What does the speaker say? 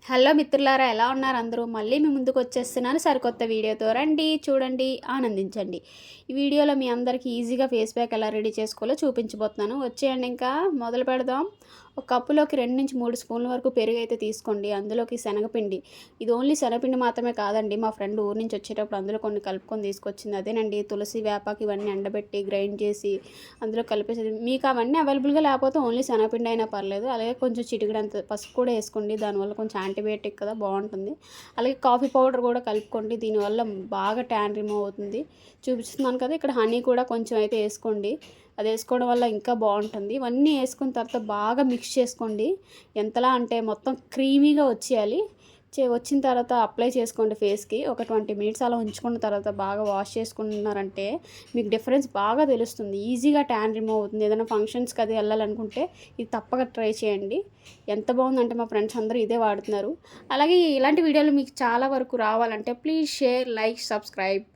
Hello మిత్రులారా, ఎలా ఉన్నారు అందరూ? మళ్ళీ మీ ముందుకు వచ్చేస్తున్నాను సరికొత్త వీడియోతో. రండి, చూడండి, ఆనందించండి. ఈ వీడియోలో మీ అందరికీ ఈజీగా ఫేస్ ప్యాక్ ఎలా రెడీ చేసుకోవాలో చూపించబోతున్నాను. వచ్చేయండి, ఇంకా మొదలు పెడదాం. ఒక కప్పులోకి 2-3 స్పూన్ల వరకు పెరుగు అయితే తీసుకోండి. అందులోకి శనగపిండి. ఇది ఓన్లీ శనగపిండి మాత్రమే కాదండి, మా ఫ్రెండ్ ఊరు నుంచి వచ్చేటప్పుడు అందులో కొన్ని కలుపుకొని తీసుకొచ్చింది. అదేనండి, తులసి, వేపాకు ఇవన్నీ ఎండబెట్టి గ్రైండ్ చేసి అందులో కలిపేసేది. మీకు అవన్నీ అవైలబుల్గా లేకపోతే ఓన్లీ శనగపిండి అయినా పర్లేదు. అలాగే కొంచెం చిటికెడంత పసుపు కూడా వేసుకోండి. దానివల్ల కొంచెం యాంటీబయాటిక్ కదా, బాగుంటుంది. అలాగే కాఫీ పౌడర్ కూడా కలుపుకోండి. దీనివల్ల బాగా ట్యాన్ రిమూవ్ అవుతుంది. చూపిస్తున్నాను కదా, ఇక్కడ హనీ కూడా కొంచెం అయితే వేసుకోండి. అది వేసుకోవడం వల్ల ఇంకా బాగుంటుంది. ఇవన్నీ వేసుకున్న తర్వాత బాగా మిక్స్ చేసుకోండి. ఎంతలా అంటే మొత్తం క్రీమీగా వచ్చేయాలి. వచ్చిన తర్వాత అప్లై చేసుకోండి ఫేస్కి. ఒక 20 మినిట్స్ అలా ఉంచుకున్న తర్వాత బాగా వాష్ చేసుకున్నారంటే మీకు డిఫరెన్స్ బాగా తెలుస్తుంది. ఈజీగా ట్యాన్ రిమూవ్ అవుతుంది. ఏదైనా ఫంక్షన్స్కి అది వెళ్ళాలనుకుంటే ఇది తప్పక ట్రై చేయండి. ఎంత బాగుందంటే మా ఫ్రెండ్స్ అందరూ ఇదే వాడుతున్నారు. అలాగే ఇలాంటి వీడియోలు మీకు చాలా వరకు రావాలంటే ప్లీజ్ షేర్, లైక్, సబ్స్క్రైబ్.